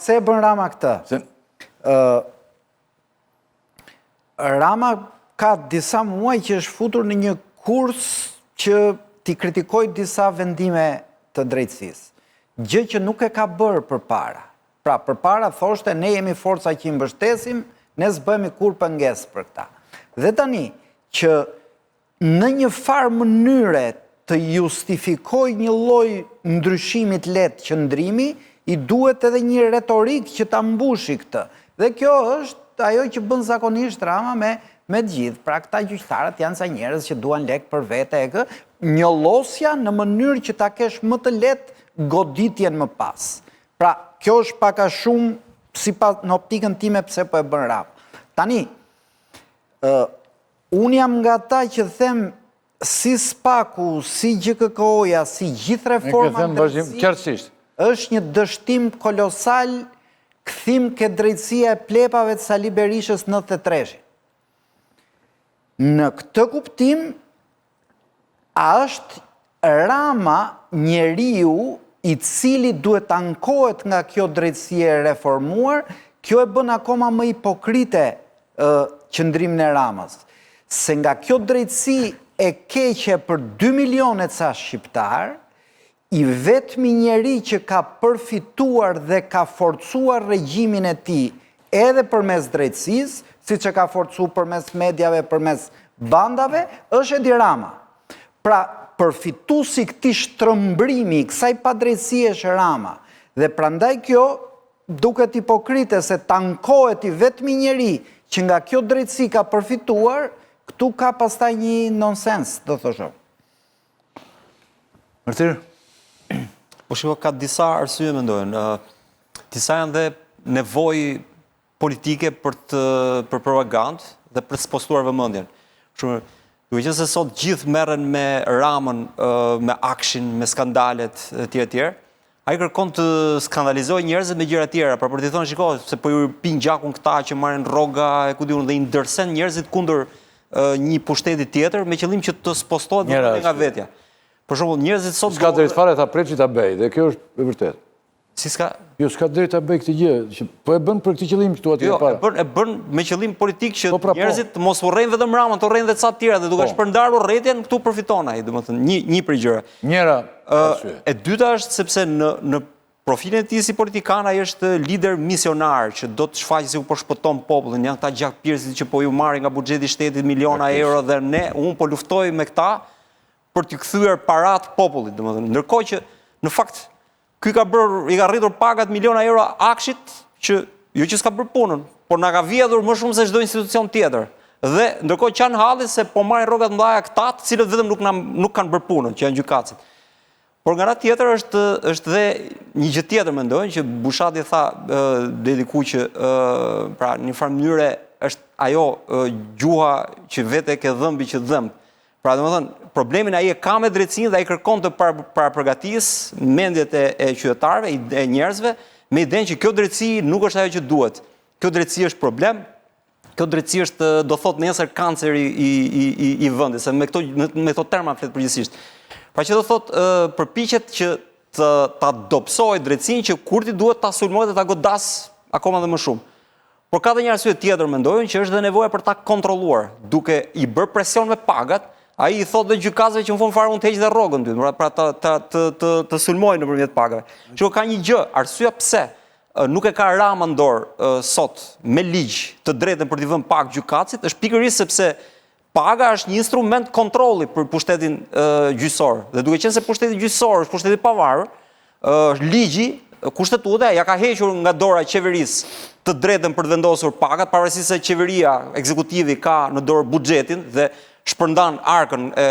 pse e bën Rama këtë? Rama ka disa muaj që është futur në një kurs që t'i kritikoj disa vendime të drejtësisë. Gjë që nuk e ka bërë përpara. Pra, përpara thoshte, ne jemi forca që i mbështesim, ne s'bëhemi kur pënges për këta. Dhe tani, që në një farë mënyre të justifikoj një lloj ndryshimit lehtë qëndrimi, i duhet edhe një retorik që ta mbushi këtë. Dhe kjo është ajo që bën zakonisht Rama me gjithë. Pra këta gjyqtarët janë sa njerëz që duan lek për vete e kë, njollosja në mënyrë që ta kesh më të lehtë goditjen më pas. Pra, kjo është pak a shumë sipas në optikën time pse po e bën Rama. Tani, unë jam nga ta që them si Spaku, si GKK-ja, si gjithë reforma drejtësisë, është një dështim kolosal kthim ke drejtësia e plepave të Sali Berishës 93. Në këtë kuptim, a është Rama njeriu i cili duhet ankohet nga kjo drejtësie e reformuar, kjo e bën akoma më hipokrite qëndrimin e Ramës. Se nga kjo drejtësi e keqe për 2 milionet sa shqiptar, i vetmi njeri që ka përfituar dhe ka forcuar regjimin e tij edhe përmes drejtësisë, siç e ka forcuar përmes mediave, përmes bandave, është Edi Rama. Pra, përfituesi këtij shtrëmbrimi, kësaj padrejtësie është Rama. Dhe prandaj kjo duket hipokrite se tankohet i vetmi njeri që nga kjo drejtësi ka përfituar, këtu ka pastaj një nonsens, do thoshë. Martir? Po shiko, ka disa arsye mendojnë. Disa janë dhe nevojë politike për propagandë dhe për të spostuar vëmendjen. Duke qenë se sot gjithë merren me Ramën, me akshin, me skandalet etj. Ai kërkon të skandalizojë njerëzit me gjëra tjera, pra për të thonë shiko, se po ju pin gjakun këta që marrin rroga, e ku diun dhe i ndërsen njerëzit kundër një pushteti tjetër me qëllim që të spostohet nga vetja. Për shembull, njerëzit sot s'ka drejt fare ta preçi ta bëj, dhe kjo është e vërtetë. Si s'ka? Jo, s'ka drejt ta bëj këtë gjë, që po e bën për këtë qëllim këtu aty para. Jo, e bën me qëllim politik që njerëzit mos urrejnë vetëm Ramën, të urrejnë edhe ca të tjera dhe duke shpërndarur urrëtitjen këtu përfiton ai, domethënë një prej gjëra. Njëra arsye. E dyta është sepse në profilin e tij si politikan ai është lider misionar që do të shfaqë se u po shpëton popullin, janë këta gjak pirësit që po ju marrin nga buxheti i shtetit miliona euro dhe unë po luftoj me këta për t'i kthyer parat popullit, domethënë. Ndërkohë që në fakt ky i ka rritur pagat miliona euro akshit që jo që s'ka bërë punën, por na ka vjedhur më shumë se çdo institucion tjetër. Dhe ndërkohë që janë halli se po marrin rrogat mëdha këta, të cilët vetëm nuk kanë bërë punën, që janë gjykatësit. Por nga ana tjetër është dhe një gjë tjetër mendojnë që Bushati tha deri diku që pra në një farë mënyre është ajo gjuha që vetë ke dhëmbi që dhëmb. Pra domethënë, problemin ai e ka me drejtsinë dhe ai kërkon të parapragatis mendjet e qytetarëve, e njerëzve, me idenë që kjo drejtësi nuk është ajo që duhet. Kjo drejtësi është problem, kjo drejtësi është, do thot nesër, kanceri i vendit, se me këto terma flet përgjithsisht. Pra që do thot përpiqet që ta dobësoj drejtsinë që kur ti duhet ta sulmojë dhe ta godas akoma dhe më shumë. Por ka dhe një arsye tjetër mendojnë që është dhe nevoja për ta kontrolluar, duke i bërë presion me pagat. Ai i thot dhe gjykatësve që në fund fare mund të heqë dhe rrogën ty, pra të sulmojnë nëpërmjet pagave. Që ka një gjë, arsyeja pse nuk e ka Rama në dorë sot me ligj të drejtën për t'i vënë pagë gjykatësit, është pikërisht sepse paga është një instrument kontrolli për pushtetin gjyqësor. Dhe duke qenë se pushteti gjyqësor është pushteti pavarur, ligji, kushtetuta ja ka hequr nga dora e qeverisë të drejtën për të vendosur pagat, pavarësisht se qeveria, ekzekutivi ka në dorë buxhetin dhe shpërndan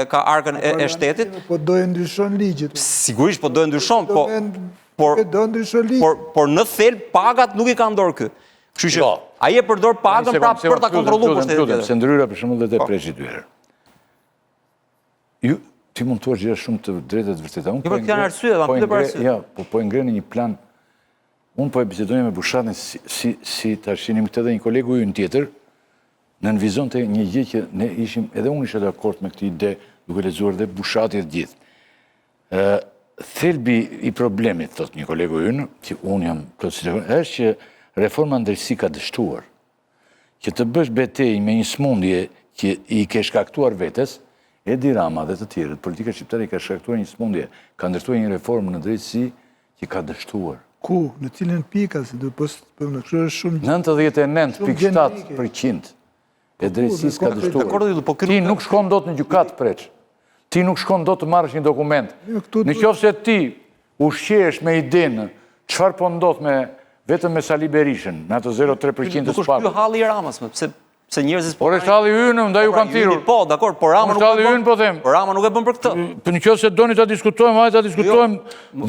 ka arkën e shtetit. Po do e ndryshon ligjit. Sigurisht po do e ndryshon, por në thelb pagat nuk i ka ndorë ky. Kështu që ai e përdor pagën pra për ta kontrolluar pushtetin tjetër. Se ndryra për shembull dhe te preshi dyer. Ju ti mund të thuash gjëra shumë të drejta të vërteta. Jo, për këtë arsye, për arsye. Ja, po ngrenë një plan. Unë po e bisedoja me Bushatin si ta shinim këtë dhe një kolegu ju në tjetër, në vizon të një gjë që ne ishim, edhe unë isha dakord me këtë ide, duke lexuar dhe Bushati dhe gjithë. thelbi i problemit, thot një kolegu ynë, që unë jam plotësisht, është që reforma në drejtësi ka dështuar. Që të bësh betejë me një smundje që i ke shkaktuar vetes, Edi Rama dhe të tjerët, politika shqiptare ka shkaktuar një smundje, ka ndërtuar një reformë në drejtësi që ka dështuar. Ku? Në cilën pika, se do në kështë është shumë... 99.7% e drejtësisë ka dështuar. Ti nuk shkon dot në gjykatë preç. Ti nuk shkon dot të marrësh një dokument. Në qoftë se ti ushqehesh me idenë çfarë po ndodh me vetëm me Sali Berishën, në ato 0.3% të spaku. Ky halli i Ramës, se njerëzit Por është halli ynë, ndaj u kanë thirrur. Po, dakor, por Rama nuk halli ynë, po them. Por Rama nuk e bën për këtë. Në qoftë se doni ta diskutojmë, hajde ta diskutojmë.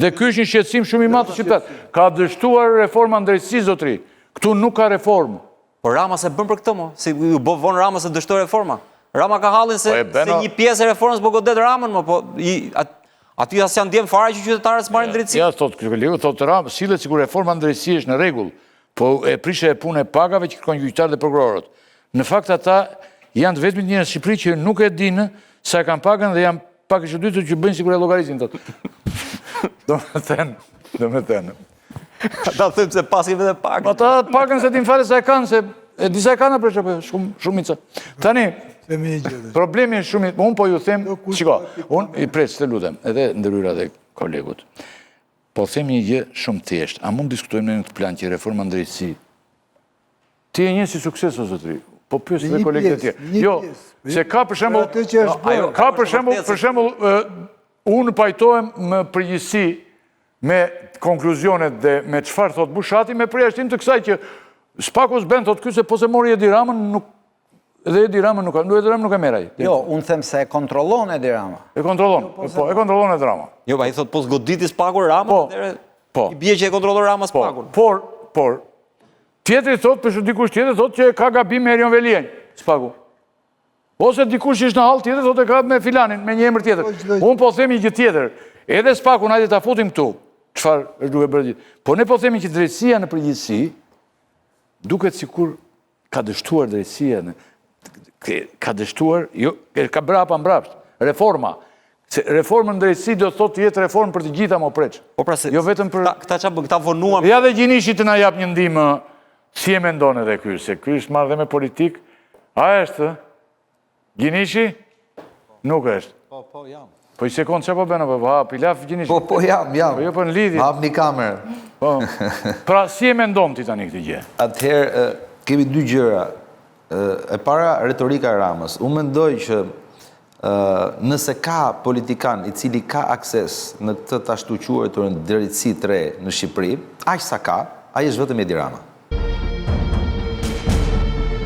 Dhe ky është një shqetësim shumë i madh të shqiptarëve. Ka dështuar reforma në drejtësi, zotëri. Ktu nuk ka reformë. Por Rama se bën për këtë mo, si u bë vonë Rama se dështoi reforma. Rama ka hallin se një pjesë e reformës po godet Ramën, po aty as janë ndjem fare që qytetarët marrin drejtësi. Ja, thot kolegu, thot Rama, sillet sikur reforma në drejtësi është në rregull, po e prishë e punë e pagave që kërkojnë gjyqtarët dhe prokurorët. Në fakt ata janë të vetmit njerëz në Shqipëri që nuk e dinë sa e kanë pagën dhe janë pak e çuditur që bëjnë sikur e llogaritin thot. Domethënë. Ata thëmë se pasi vetë pagën. Ata pagën se din fare sa e kanë, se disa e kanë për çfarë, shumica. Tani problemi është shumë, unë po ju them, shiko, unë i pres të lutem, edhe ndërhyra dhe kolegut. Po them një gjë shumë thjesht, a mund diskutojmë në një plan që reforma në drejtësi? Ti e njeh si sukses o zotëri, po pyes edhe kolegët e tjerë. Jo, se ka për shembull, unë pajtohem më përgjithësi me konkluzionet dhe me çfarë thot Bushati me përjashtim të kësaj që Spaku s'bën thot ky se po se mori Edi Ramën nuk dhe Edi Rama nuk e merr ai. Jo, unë them se e kontrollon Edi Rama. E kontrollon, po, e kontrollon Edi Rama. Jo, ai thot po zgoditi Spaku Rama, po. I bie që e kontrollon Rama Spakun. Por, tjetri thot, për dikush tjetër thot që ka gabim me Erion Velienj, Spaku. Ose dikush ishte në hall tjetër thot e ka me filanin, me një emër tjetër. Unë po themi një gjë tjetër. Edhe Spakun hajde ta futim këtu. Çfarë është duke bërë gjithë. Po ne po themi që drejtësia në përgjithësi duket sikur ka dështuar drejtësia ka dështuar, ka brapa mbrapsht, reforma. Reformën në drejtësi do thot të jetë reformë për të gjitha më preç. Po pra se, jo vetëm për... Këta vonuam... Ja dhe Gjinishi të na jap një ndihmë, si e mendon edhe ky, se ky është marrë dhe me politik. A është? Gjinishi? Nuk është. Po, jam. Po i sekund, që po bëna, po pilaf Gjinishi? Po, jam. Po jo për në lidhje. Hap një kamerë. Po, pra si e mendon ti tani këtë gjë? Atëherë, kemi dy gjëra. E para, retorika e Ramës. Unë mendoj që nëse ka politikan i cili ka akses në këtë të ashtuquar të në drejtësi të re në Shqipëri, aq sa ka, ai është vetëm Edi Rama.